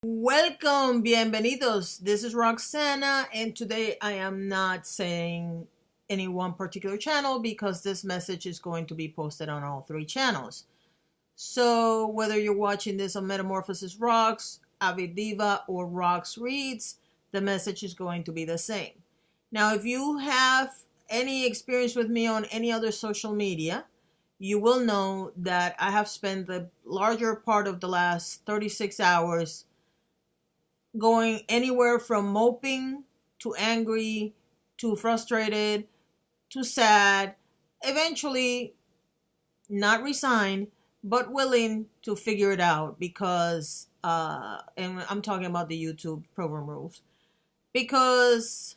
Welcome, bienvenidos. This is Roxana, and today I am not saying any one particular channel because this message is going to be posted on all three channels. So, whether you're watching this on Metamorphosis Rocks, Avid Diva, or Rocks Reads, the message is going to be the same. Now, if you have any experience with me on any other social media, you will know that I have spent the larger part of the last 36 hours going anywhere from moping to angry to frustrated to sad, eventually not resigned, but willing to figure it out because, and I'm talking about the YouTube program rules, because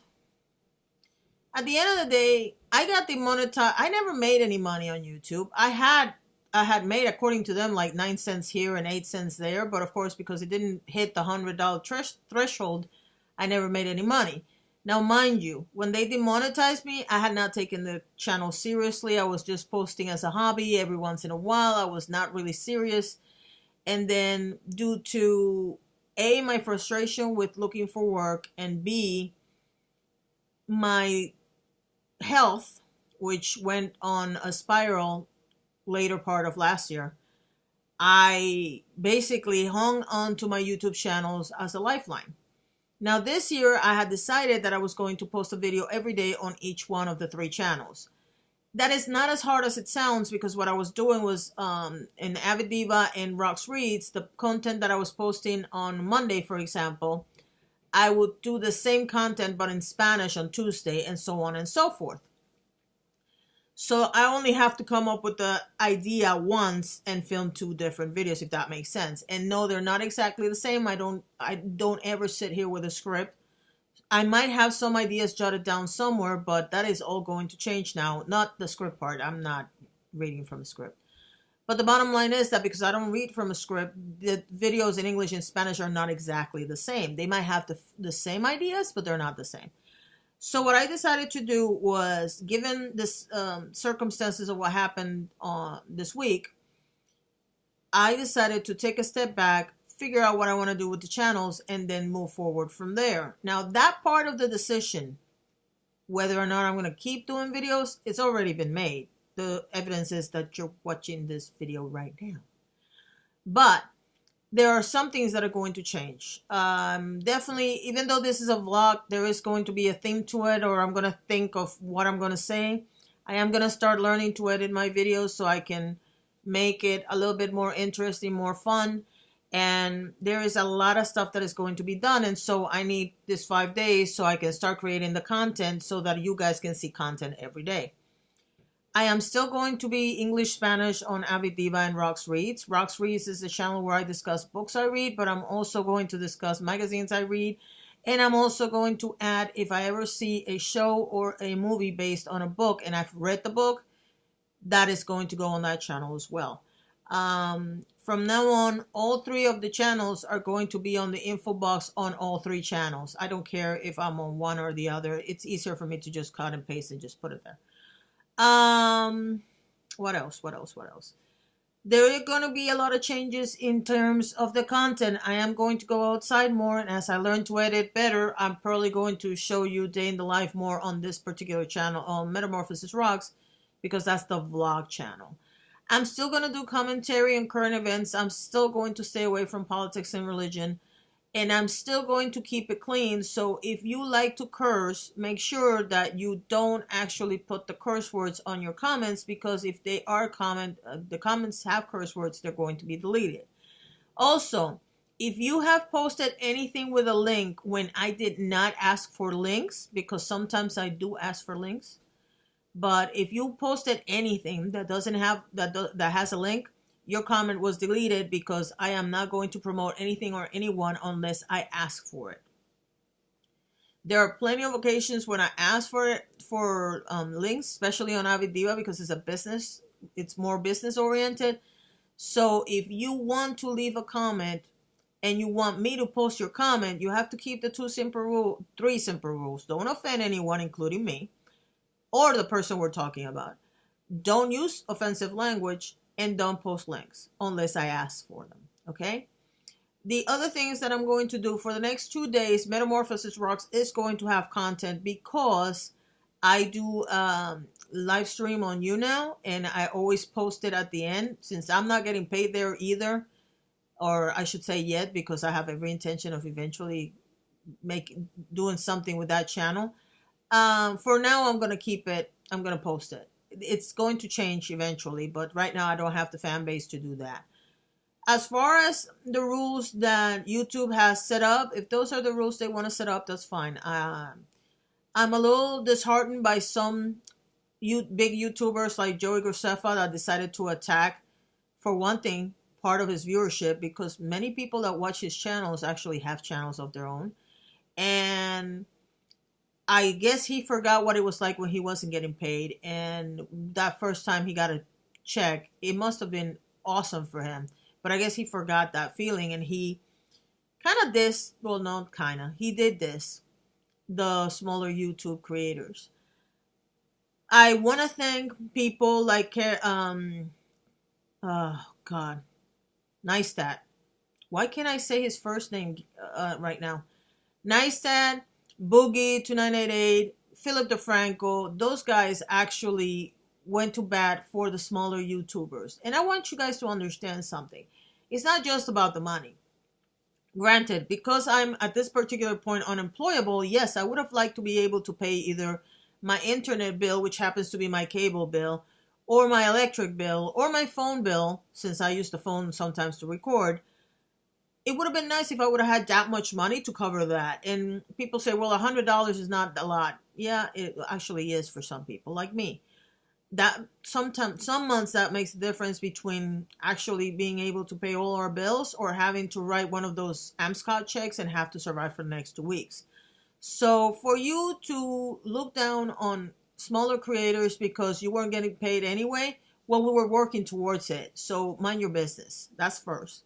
at the end of the day, I got demonetized. I never made any money on YouTube. I had made, according to them, like 9 cents here and 8 cents there. But of course, because it didn't hit the $100 threshold, I never made any money. Now, mind you, when they demonetized me, I had not taken the channel seriously. I was just posting as a hobby every once in a while. I was not really serious. And then due to A, my frustration with looking for work, and B, my health, which went on a spiral later part of last year, I basically hung on to my YouTube channels as a lifeline. Now this year I had decided that I was going to post a video every day on each one of the three channels. That is not as hard as it sounds, because what I was doing was in Avid Diva and Rocks Reads, the content that I was posting on Monday, for example, I would do the same content but in Spanish on Tuesday, and so on and so forth. So I only have to come up with the idea once and film two different videos, if that makes sense. And no, they're not exactly the same. I don't ever sit here with a script. I might have some ideas jotted down somewhere, but that is all going to change now. Not the script part. I'm not reading from a script. But the bottom line is that because I don't read from a script, the videos in English and Spanish are not exactly the same. They might have the same ideas, but they're not the same. So what I decided to do was, given this circumstances of what happened this week, I decided to take a step back, figure out what I want to do with the channels, and then move forward from there. Now, that part of the decision, whether or not I'm going to keep doing videos, it's already been made. The evidence is that you're watching this video right now. But there are some things that are going to change. Definitely, even though this is a vlog, there is going to be a theme to it, or I'm going to think of what I'm going to say. I am going to start learning to edit my videos so I can make it a little bit more interesting, more fun. And there is a lot of stuff that is going to be done. And so I need this 5 days so I can start creating the content so that you guys can see content every day. I am still going to be English Spanish on Avid Diva and Rocks Reads. Rocks Reads is the channel where I discuss books I read, but I'm also going to discuss magazines I read. And I'm also going to add, if I ever see a show or a movie based on a book and I've read the book, that is going to go on that channel as well. From now on, all three of the channels are going to be on the info box on all three channels. I don't care if I'm on one or the other. It's easier for me to just cut and paste and just put it there. What else? There are going to be a lot of changes in terms of the content. I am going to go outside more, and as I learn to edit better, I'm probably going to show you day in the life more on this particular channel on Metamorphosis Rocks, because that's the vlog channel. I'm still going to do commentary on current events. I'm still going to stay away from politics and religion. And I'm still going to keep it clean. So if you like to curse, make sure that you don't actually put the curse words on your comments, because if they are the comments have curse words, they're going to be deleted. Also, if you have posted anything with a link when I did not ask for links, because sometimes I do ask for links, but if you posted anything that doesn't have that has a link, your comment was deleted, because I am not going to promote anything or anyone unless I ask for it. There are plenty of occasions when I ask for links, especially on Avid Diva, because it's a business. It's more business oriented. So if you want to leave a comment and you want me to post your comment, you have to keep the three simple rules. Don't offend anyone, including me or the person we're talking about. Don't use offensive language, and don't post links unless I ask for them, okay? The other things that I'm going to do for the next 2 days, Metamorphosis Rocks is going to have content because I do live stream on YouNow, and I always post it at the end since I'm not getting paid there either, or I should say yet, because I have every intention of eventually doing something with that channel. For now, I'm gonna keep it. I'm gonna post it. It's going to change eventually, but right now I don't have the fan base to do that. As far as the rules that YouTube has set up, if those are the rules they want to set up, that's fine. I'm a little disheartened by some big YouTubers like Joey Graceffa that decided to attack, for one thing, part of his viewership, because many people that watch his channels actually have channels of their own. And I guess he forgot what it was like when he wasn't getting paid. And that first time he got a check, it must have been awesome for him. But I guess he forgot that feeling, and he kind of he did this, the smaller YouTube creators. I want to thank people like, oh God, Neistat. Why can't I say his first name right now? Neistat, Boogie 2988, Philip DeFranco. Those guys actually went to bat for the smaller YouTubers. And I want you guys to understand something. It's not just about the money. Granted, because I'm at this particular point unemployable, yes, I would have liked to be able to pay either my internet bill, which happens to be my cable bill, or my electric bill, or my phone bill, since I use the phone sometimes to record. It would have been nice if I would have had that much money to cover that. And people say, well, $100 is not a lot. Yeah, it actually is for some people like me. That sometimes, some months, that makes a difference between actually being able to pay all our bills or having to write one of those AMSCOT checks and have to survive for the next 2 weeks. So for you to look down on smaller creators because you weren't getting paid anyway, well, we were working towards it. So mind your business. That's first.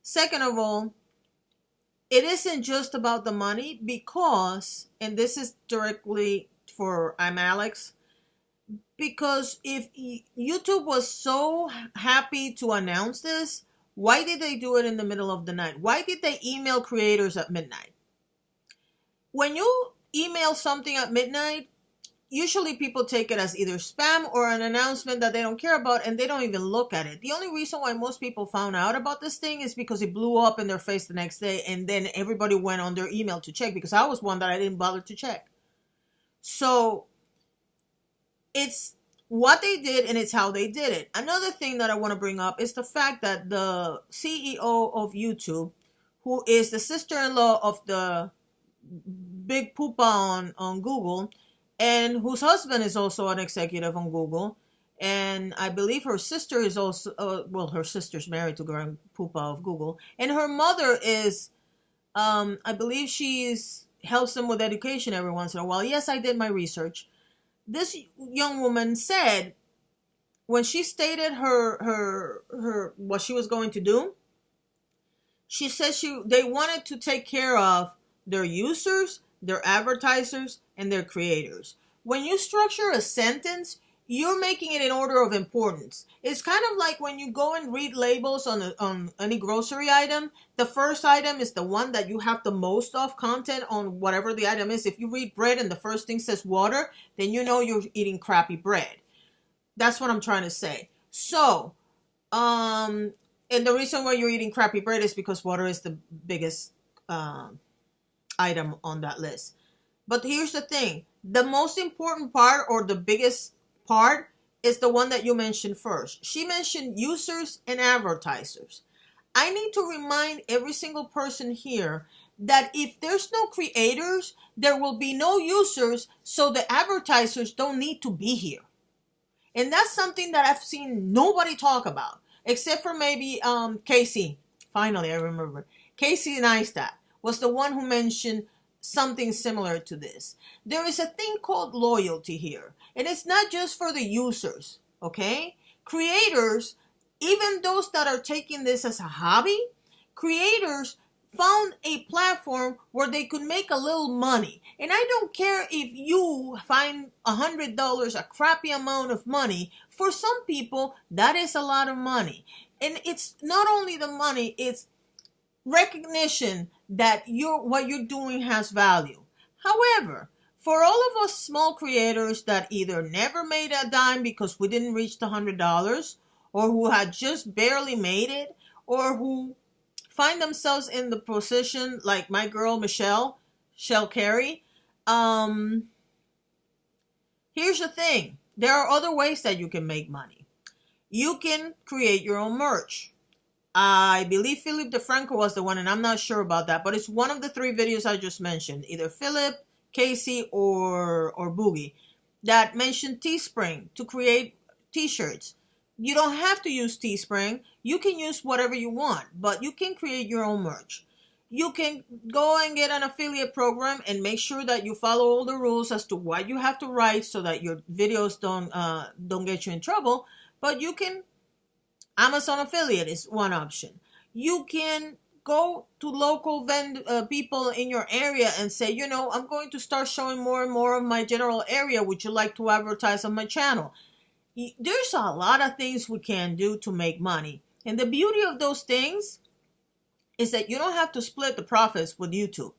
Second of all, it isn't just about the money because, and this is directly for I'm Alex, because if YouTube was so happy to announce this, why did they do it in the middle of the night? Why did they email creators at midnight? When you email something at midnight, usually people take it as either spam or an announcement that they don't care about, and they don't even look at it. The only reason why most people found out about this thing is because it blew up in their face the next day, and then everybody went on their email to check, because I was one that I didn't bother to check. So it's what they did, and it's how they did it. Another thing that I want to bring up is the fact that the CEO of YouTube, who is the sister-in-law of the big poopa on Google, and whose husband is also an executive on Google, and I believe her sister is also, her sister's married to Grand Poopa of Google, and her mother is, I believe she's helps them with education every once in a while. Yes, I did my research. This young woman said, when she stated her what she was going to do, she said they wanted to take care of their users, their advertisers, and their creators. When you structure a sentence, you're making it in order of importance. It's kind of like when you go and read labels on any grocery item. The first item is the one that you have the most of content on, whatever the item is. If you read bread and the first thing says water, then you know you're eating crappy bread. That's what I'm trying to say. So, and the reason why you're eating crappy bread is because water is the biggest item on that list. But here's the thing. The most important part, or the biggest part, is the one that you mentioned first. She mentioned users and advertisers. I need to remind every single person here that if there's no creators, there will be no users, so the advertisers don't need to be here. And that's something that I've seen nobody talk about, except for maybe Casey. Finally, I remember. Casey Neistat was the one who mentioned something similar to this. There is a thing called loyalty here. And it's not just for the users, okay? Creators, even those that are taking this as a hobby, creators found a platform where they could make a little money. And I don't care if you find $100 a crappy amount of money. For some people, that is a lot of money. And it's not only the money, it's recognition that what you're doing has value. However, for all of us small creators that either never made a dime because we didn't reach the $100, or who had just barely made it, or who find themselves in the position like my girl Michelle Carey, here's the thing. There are other ways that you can make money. You can create your own merch. I believe Philip DeFranco was the one, and I'm not sure about that, but it's one of the 3 videos I just mentioned, either Philip, Casey, or Boogie, that mentioned Teespring to create t-shirts. You don't have to use Teespring. You can use whatever you want, but you can create your own merch. You can go and get an affiliate program and make sure that you follow all the rules as to what you have to write so that your videos don't get you in trouble. But you can, Amazon affiliate is one option. You can go to local people in your area and say, you know, I'm going to start showing more and more of my general area. Would you like to advertise on my channel? There's a lot of things we can do to make money. And the beauty of those things is that you don't have to split the profits with YouTube.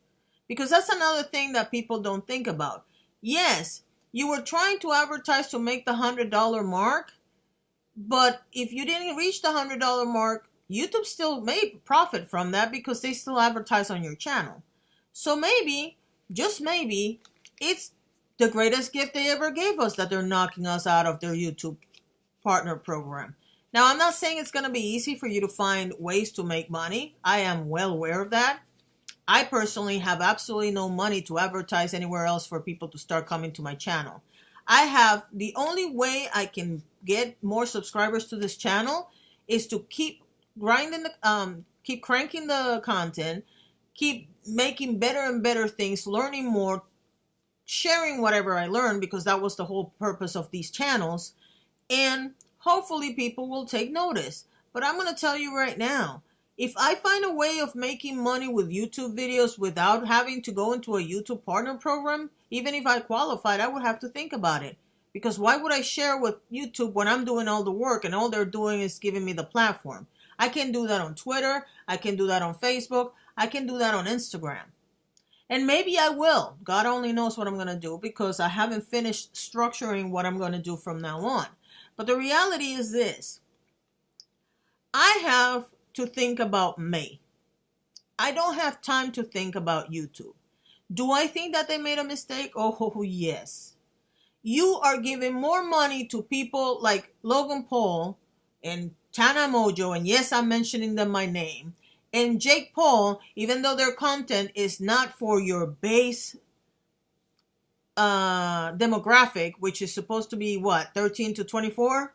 Because that's another thing that people don't think about. Yes, you were trying to advertise to make the $100 mark, but if you didn't reach the $100 mark, YouTube still made profit from that because they still advertise on your channel. So maybe, just maybe, it's the greatest gift they ever gave us that they're knocking us out of their YouTube partner program. Now, I'm not saying it's going to be easy for you to find ways to make money. I am well aware of that. I personally have absolutely no money to advertise anywhere else for people to start coming to my channel. The only way I can get more subscribers to this channel is to keep keep cranking the content, keep making better and better things, learning more, sharing whatever I learn, because that was the whole purpose of these channels. And hopefully people will take notice. But I'm going to tell you right now, if I find a way of making money with YouTube videos without having to go into a YouTube partner program, even if I qualified, I would have to think about it. Because why would I share with YouTube when I'm doing all the work and all they're doing is giving me the platform? I can do that on Twitter. I can do that on Facebook. I can do that on Instagram. And maybe I will. God only knows what I'm going to do because I haven't finished structuring what I'm going to do from now on. But the reality is this. I have to think about me. I don't have time to think about YouTube. Do I think that they made a mistake? Oh, yes. You are giving more money to people like Logan Paul and Tana Mojo, and yes, I'm mentioning them by name, and Jake Paul, even though their content is not for your base demographic, which is supposed to be what, 13 to 24?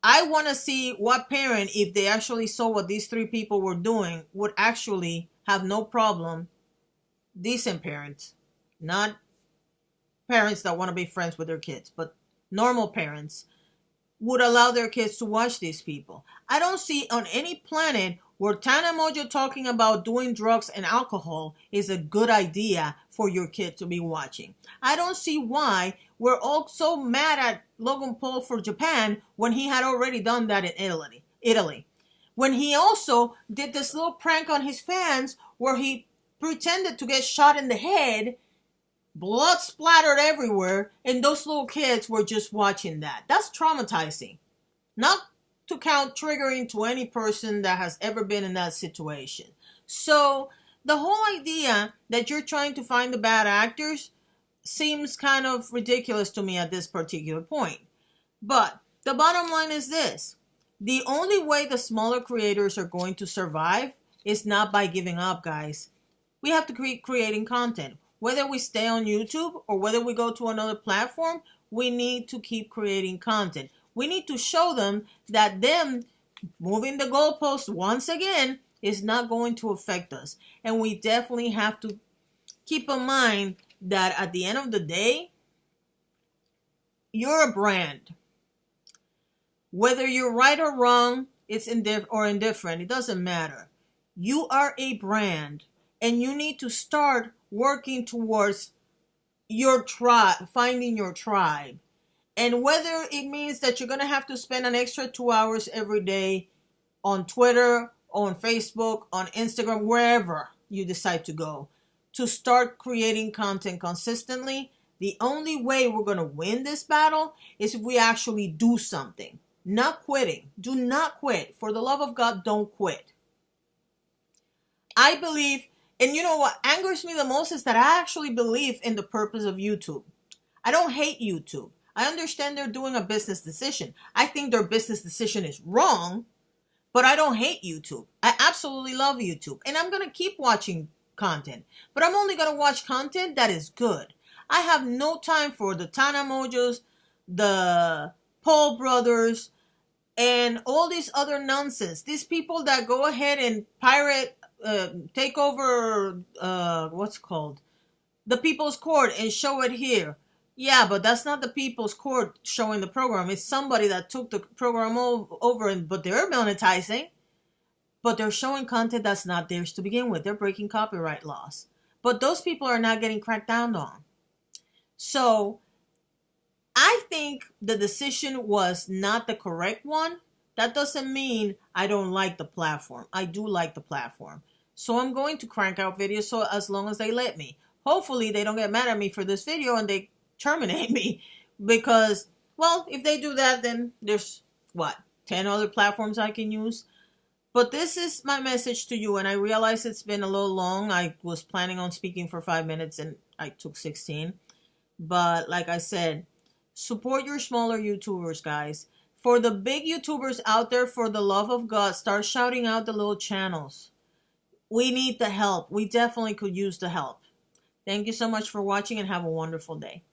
I want to see what parent, if they actually saw what these 3 people were doing, would actually have no problem. Decent parents, not parents that want to be friends with their kids, but normal parents would allow their kids to watch these people. I don't see on any planet where Tana Mojo talking about doing drugs and alcohol is a good idea for your kid to be watching. I don't see why we're all so mad at Logan Paul for Japan when he had already done that in Italy. When he also did this little prank on his fans where he pretended to get shot in the head, blood splattered everywhere, and those little kids were just watching that. That's traumatizing. Not to count triggering to any person that has ever been in that situation. So the whole idea that you're trying to find the bad actors seems kind of ridiculous to me at this particular point. But the bottom line is this. The only way the smaller creators are going to survive is not by giving up, guys. We have to keep creating content. Whether we stay on YouTube or whether we go to another platform, we need to keep creating content. We need to show them that them moving the goalpost once again is not going to affect us. And we definitely have to keep in mind that at the end of the day, you're a brand. Whether you're right or wrong, it's indifferent, it doesn't matter. You are a brand, and you need to start working towards your tribe, finding your tribe. And whether it means that you're going to have to spend an extra 2 hours every day on Twitter on Facebook, on Instagram, wherever you decide to go, to start creating content consistently. The only way we're going to win this battle is if we actually do something. Not quitting. Do not quit. For the love of God, don't quit. I believe, and you know what angers me the most is that I actually believe in the purpose of YouTube. I don't hate YouTube. I understand they're doing a business decision. I think their business decision is wrong, but I don't hate YouTube. I absolutely love YouTube. And I'm going to keep watching content. But I'm only going to watch content that is good. I have no time for the Tana Mojos, the Paul brothers, and all this other nonsense. These people that go ahead and pirate, take over, what's called? The People's Court and show it here. Yeah, but that's not the People's Court showing the program. It's somebody that took the program over, but they're monetizing. But they're showing content that's not theirs to begin with. They're breaking copyright laws. But those people are not getting cracked down on. So I think the decision was not the correct one. That doesn't mean I don't like the platform. I do like the platform. So I'm going to crank out videos so as long as they let me. Hopefully they don't get mad at me for this video and they terminate me. Because, well, if they do that, then there's, 10 other platforms I can use? But this is my message to you, and I realize it's been a little long. I was planning on speaking for 5 minutes, and I took 16. But like I said, support your smaller YouTubers, guys. For the big YouTubers out there, for the love of God, start shouting out the little channels. We need the help. We definitely could use the help. Thank you so much for watching and have a wonderful day.